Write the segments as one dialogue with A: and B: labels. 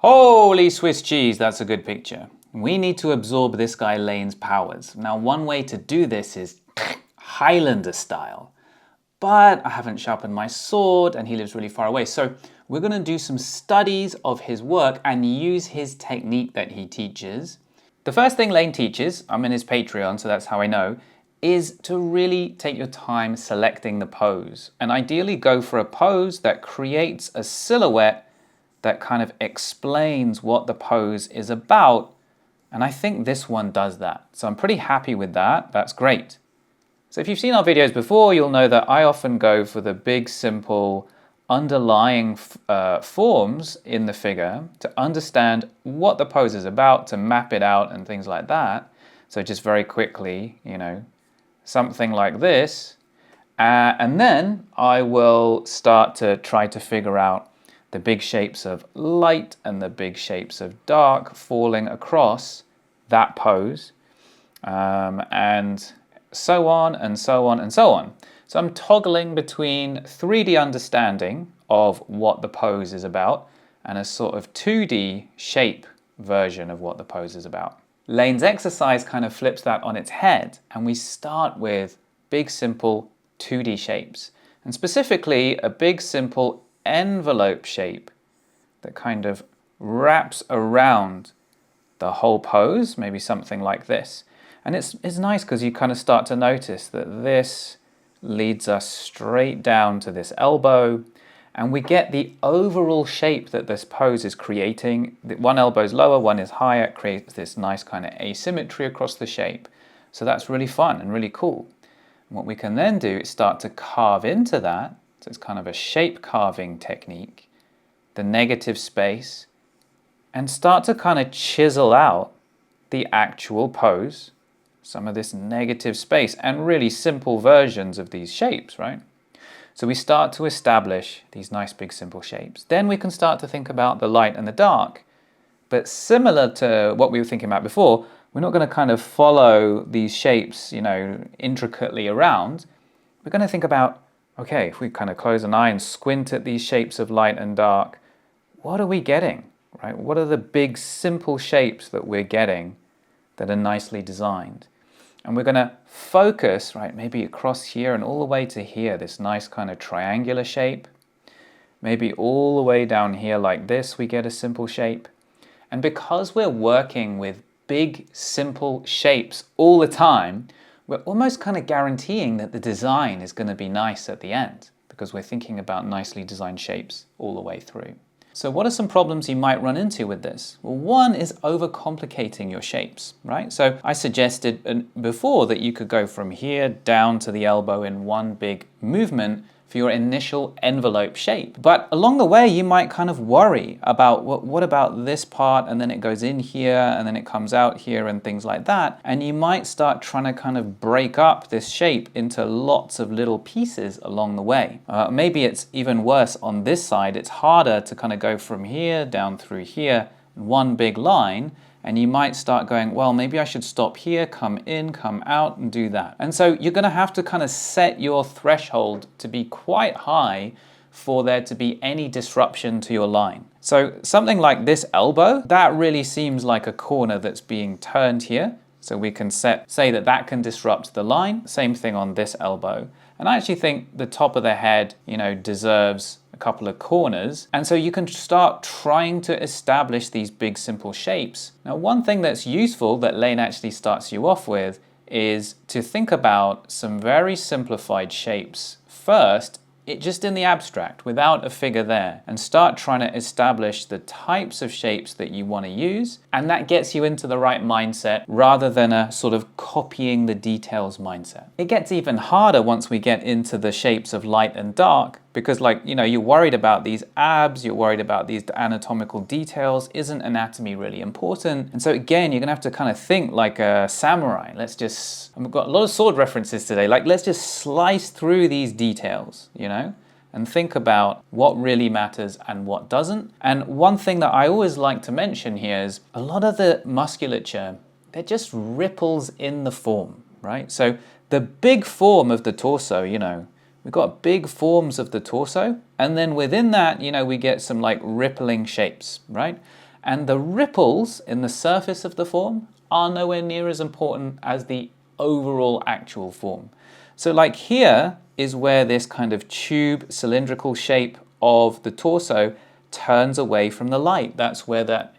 A: Holy Swiss cheese, that's a good picture. We need to absorb this guy Lane's powers. Now, one way to do this is Highlander style. But I haven't sharpened my sword and he lives really far away. So we're going to do some studies of his work and use his technique that he teaches. The first thing Lane teaches, I'm in his Patreon, so that's how I know, is to really take your time selecting the pose. And ideally go for a pose that creates a silhouette that kind of explains what the pose is about. And I think this one does that. So I'm pretty happy with that. That's great. So if you've seen our videos before, you'll know that I often go for the big, simple, underlying forms in the figure to understand what the pose is about, to map it out and things like that. So just very quickly, something like this. And then I will start to try to figure out the big shapes of light and the big shapes of dark falling across that pose, and so on and so on and so on. So I'm toggling between 3D understanding of what the pose is about and a sort of 2D shape version of what the pose is about. Lane's exercise kind of flips that on its head, and we start with big, simple 2D shapes, and specifically a big, simple envelope shape that kind of wraps around the whole pose, maybe something like this. And it's nice because you kind of start to notice that this leads us straight down to this elbow, and we get the overall shape that this pose is creating. One elbow is lower, one is higher, it creates this nice kind of asymmetry across the shape. So that's really fun and really cool. And what we can then do is start to carve into that. So it's kind of a shape carving technique, the negative space, and start to kind of chisel out the actual pose, some of this negative space, and really simple versions of these shapes, right? So we start to establish these nice big simple shapes. Then we can start to think about the light and the dark. But similar to what we were thinking about before, we're not going to kind of follow these shapes, intricately around. We're going to think about, okay, if we kind of close an eye and squint at these shapes of light and dark, what are we getting, right? What are the big, simple shapes that we're getting that are nicely designed? And we're going to focus, right, maybe across here and all the way to here, this nice kind of triangular shape. Maybe all the way down here like this, we get a simple shape. And because we're working with big, simple shapes all the time, we're almost kind of guaranteeing that the design is going to be nice at the end because we're thinking about nicely designed shapes all the way through. So what are some problems you might run into with this? Well, one is overcomplicating your shapes, right? So I suggested before that you could go from here down to the elbow in one big movement for your initial envelope shape. But along the way, you might kind of worry about what about this part, and then it goes in here, and then it comes out here, and things like that. And you might start trying to kind of break up this shape into lots of little pieces along the way. Maybe it's even worse on this side. It's harder to kind of go from here down through here, one big line, and you might start going, well, maybe I should stop here, come in, come out, and do that. And so you're going to have to kind of set your threshold to be quite high for there to be any disruption to your line. So something like this elbow, that really seems like a corner that's being turned here. So we can say that can disrupt the line. Same thing on this elbow. And I actually think the top of the head, deserves a couple of corners. And so you can start trying to establish these big, simple shapes. Now, one thing that's useful that Lane actually starts you off with is to think about some very simplified shapes first, just in the abstract, without a figure there, and start trying to establish the types of shapes that you want to use, and that gets you into the right mindset rather than a sort of copying the details mindset. It gets even harder once we get into the shapes of light and dark, because you're worried about these abs, you're worried about these anatomical details. Isn't anatomy really important? And so again, you're gonna have to kind of think like a samurai. We've got a lot of sword references today. Let's just slice through these details, and think about what really matters and what doesn't. And one thing that I always like to mention here is a lot of the musculature, they're just ripples in the form, right? So the big form of the torso, we've got big forms of the torso, and then within that, we get some rippling shapes, right? And the ripples in the surface of the form are nowhere near as important as the overall actual form. So like here is where this kind of tube cylindrical shape of the torso turns away from the light. That's where the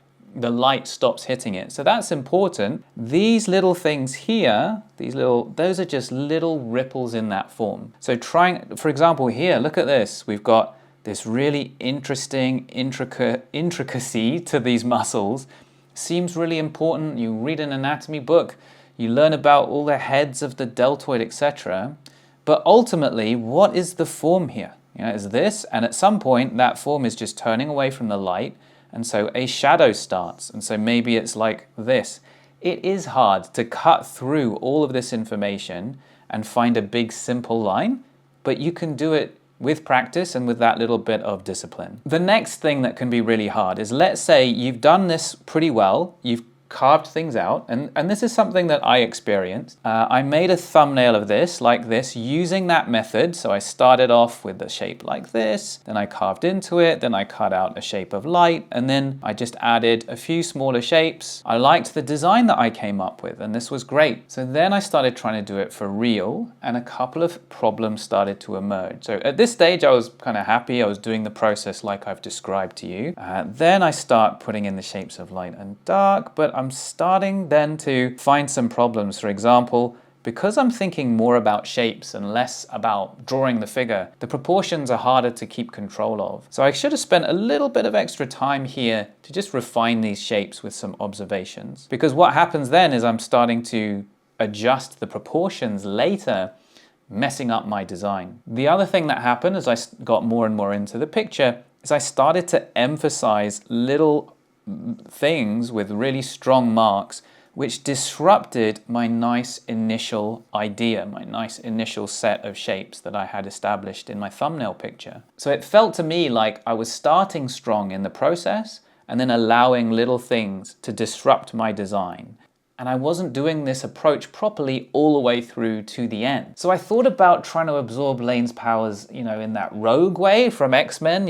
A: light stops hitting it. So that's important. These little things here, those are just little ripples in that form. So for example, here, look at this. We've got this really interesting intricacy to these muscles. Seems really important. You read an anatomy book, you learn about all the heads of the deltoid, etc. But ultimately, what is the form here? It's this, and at some point, that form is just turning away from the light, and so a shadow starts. And so maybe it's like this. It is hard to cut through all of this information and find a big, simple line, but you can do it with practice and with that little bit of discipline. The next thing that can be really hard is, let's say you've done this pretty well, you've carved things out, and this is something that I experienced. I made a thumbnail of this, like this, using that method. So I started off with the shape like this, then I carved into it, then I cut out a shape of light, and then I just added a few smaller shapes. I liked the design that I came up with, and this was great. So then I started trying to do it for real, and a couple of problems started to emerge. So at this stage, I was kind of happy. I was doing the process like I've described to you. Then I start putting in the shapes of light and dark, but I'm starting then to find some problems. For example, because I'm thinking more about shapes and less about drawing the figure, the proportions are harder to keep control of. So I should have spent a little bit of extra time here to just refine these shapes with some observations. Because what happens then is I'm starting to adjust the proportions later, messing up my design. The other thing that happened as I got more and more into the picture is I started to emphasize little things with really strong marks, which disrupted my nice initial idea, my nice initial set of shapes that I had established in my thumbnail picture. So it felt to me like I was starting strong in the process and then allowing little things to disrupt my design. And I wasn't doing this approach properly all the way through to the end. So I thought about trying to absorb Lane's powers, in that rogue way from X-Men,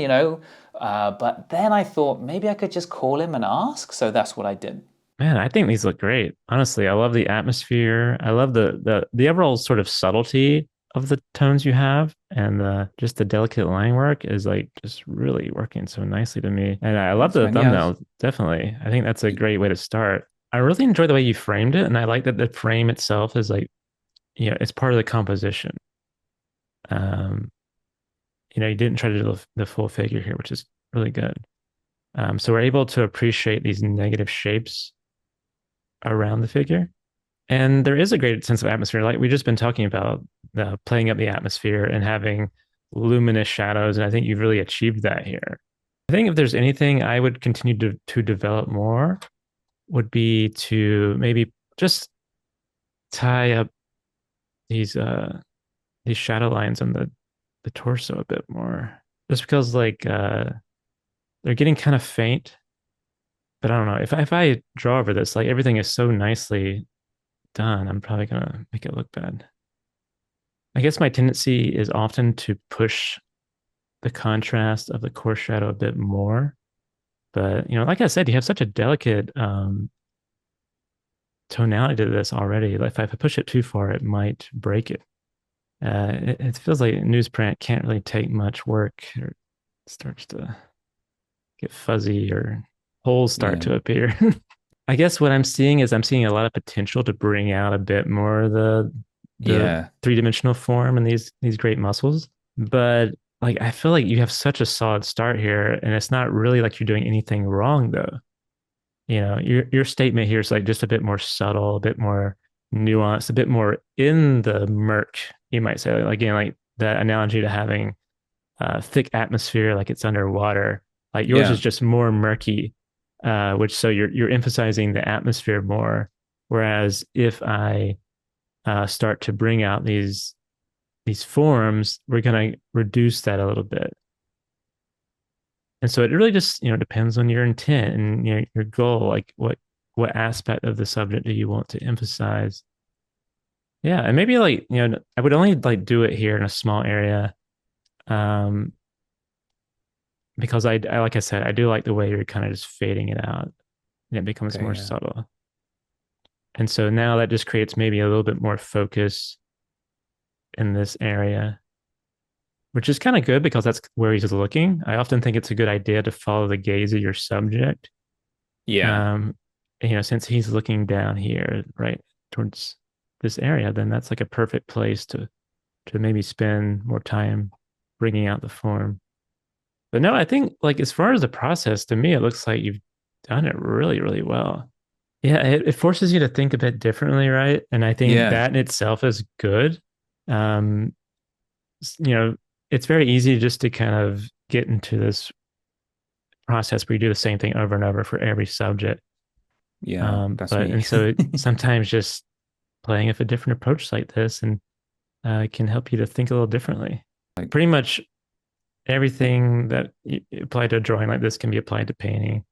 A: but then I thought maybe I could just call him and ask. So that's what I did.
B: Man, I think these look great. Honestly, I love the atmosphere. I love the overall sort of subtlety of the tones you have, and just the delicate line work is like just really working so nicely to me. And I love
A: Thanks,
B: the
A: man. Yeah.
B: thumbnail, definitely. I think that's a great way to start. I really enjoy the way you framed it, and I like that the frame itself is like, it's part of the composition. Um, you didn't try to do the full figure here, which is really good. So we're able to appreciate these negative shapes around the figure. And there is a great sense of atmosphere. Like we've just been talking about playing up the atmosphere and having luminous shadows. And I think you've really achieved that here. I think if there's anything I would continue to develop more would be to maybe just tie up these shadow lines on the torso a bit more. Just because like they're getting kind of faint. But I don't know. If I draw over this, like everything is so nicely done, I'm probably gonna make it look bad. I guess my tendency is often to push the contrast of the core shadow a bit more. But like I said, you have such a delicate tonality to this already. Like if I push it too far, it might break it. It feels like newsprint can't really take much work, or it starts to get fuzzy, or holes start
A: Yeah.
B: to appear. I guess what I'm seeing a lot of potential to bring out a bit more of the
A: Yeah.
B: three-dimensional form and these great muscles. But like I feel like you have such a solid start here, and it's not really like you're doing anything wrong though. Your statement here is like just a bit more subtle, a bit more nuanced, a bit more in the murk, you might say. Like, again, like that analogy to having thick atmosphere, like it's underwater. Like yours is
A: Yeah.
B: just more murky, which so you're emphasizing the atmosphere more. Whereas if I start to bring out these forms, we're gonna reduce that a little bit. And so it really just depends on your intent and your goal. Like what aspect of the subject do you want to emphasize? Yeah, and maybe like I would only like do it here in a small area. Um, because I like I said, I do like the way you're kind of just fading it out and it becomes
A: Okay,
B: more
A: yeah.
B: subtle. And so now that just creates maybe a little bit more focus in this area, which is kind of good because that's where he's looking. I often think it's a good idea to follow the gaze of your subject.
A: Yeah.
B: Um, since he's looking down here, right towards this area, then that's like a perfect place to maybe spend more time bringing out the form. But no, I think like as far as the process, to me, it looks like you've done it really, really well. Yeah, it forces you to think a bit differently, right? And I think
A: Yeah.
B: that in itself is good. Um, you know, it's very easy just to kind of get into this process where you do the same thing over and over for every subject.
A: Yeah, that's
B: But
A: me.
B: and so sometimes just playing with a different approach like this and can help you to think a little differently.
A: Like,
B: Pretty much everything that you apply to a drawing like this can be applied to painting.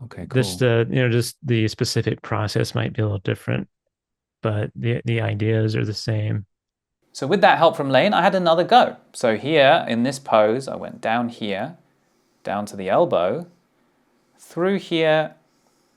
A: okay,
B: Just
A: cool.
B: just the specific process might be a little different, but the ideas are the same.
A: So with that help from Lane, I had another go. So here in this pose, I went down here, down to the elbow, through here,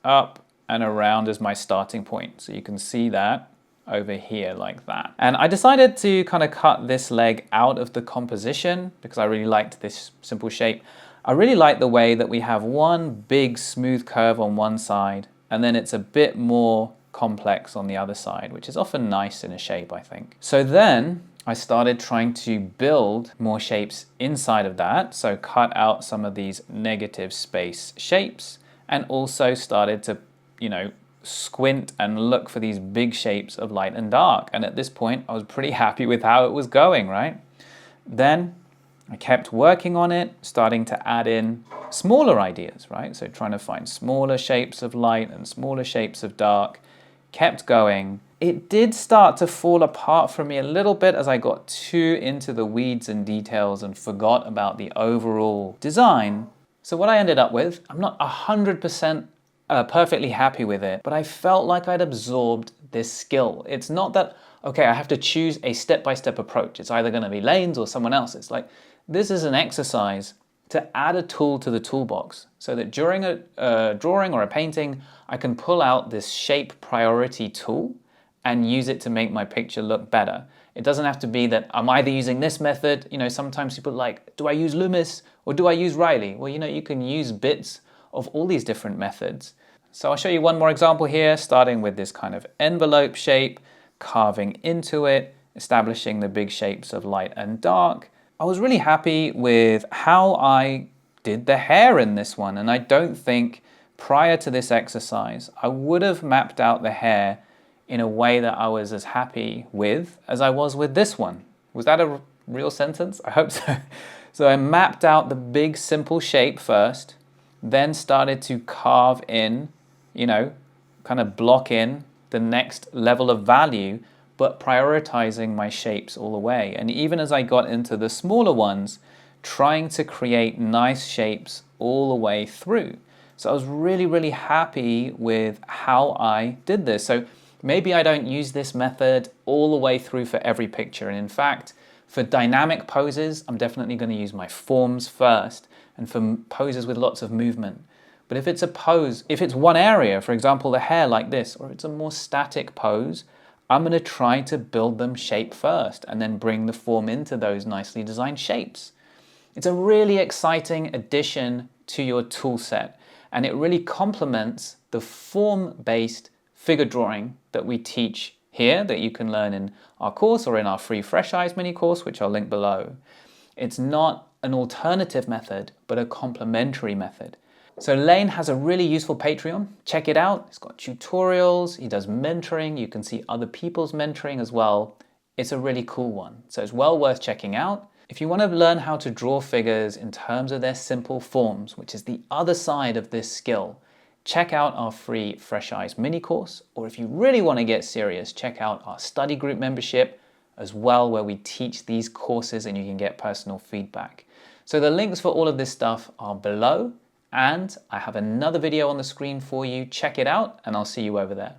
A: up and around as my starting point. So you can see that over here like that. And I decided to kind of cut this leg out of the composition because I really liked this simple shape. I really like the way that we have one big smooth curve on one side and then it's a bit more complex on the other side, which is often nice in a shape, I think. So then I started trying to build more shapes inside of that. So cut out some of these negative space shapes and also started to, squint and look for these big shapes of light and dark. And at this point, I was pretty happy with how it was going, right? Then I kept working on it, starting to add in smaller ideas, right? So trying to find smaller shapes of light and smaller shapes of dark, kept going. It did start to fall apart for me a little bit as I got too into the weeds and details and forgot about the overall design. So what I ended up with, I'm not 100% perfectly happy with it, but I felt like I'd absorbed this skill. It's not that, okay, I have to choose a step-by-step approach. It's either going to be Lane's or someone else's. Like, this is an exercise to add a tool to the toolbox so that during a drawing or a painting, I can pull out this shape priority tool and use it to make my picture look better. It doesn't have to be that I'm either using this method, sometimes people are like, do I use Loomis or do I use Riley? Well, you can use bits of all these different methods. So I'll show you one more example here, starting with this kind of envelope shape, carving into it, establishing the big shapes of light and dark. I was really happy with how I did the hair in this one, and I don't think prior to this exercise, I would have mapped out the hair in a way that I was as happy with as I was with this one. Was that a real sentence? I hope so. So I mapped out the big simple shape first, then started to carve in, kind of block in the next level of value, but prioritizing my shapes all the way. And even as I got into the smaller ones, trying to create nice shapes all the way through. So I was really, really happy with how I did this. So maybe I don't use this method all the way through for every picture. And in fact, for dynamic poses, I'm definitely going to use my forms first, and for poses with lots of movement. But if it's a pose, if it's one area, for example, the hair like this, or it's a more static pose, I'm going to try to build them shape first and then bring the form into those nicely designed shapes. It's a really exciting addition to your tool set, and it really complements the form-based figure drawing that we teach here, that you can learn in our course or in our free Fresh Eyes mini course, which I'll link below. It's not an alternative method, but a complementary method. So Lane has a really useful Patreon. Check it out. It's got tutorials. He does mentoring. You can see other people's mentoring as well. It's a really cool one. So it's well worth checking out. If you want to learn how to draw figures in terms of their simple forms, which is the other side of this skill, check out our free Fresh Eyes mini course. Or if you really want to get serious, check out our study group membership as well, where we teach these courses and you can get personal feedback. So the links for all of this stuff are below. And I have another video on the screen for you. Check it out, and I'll see you over there.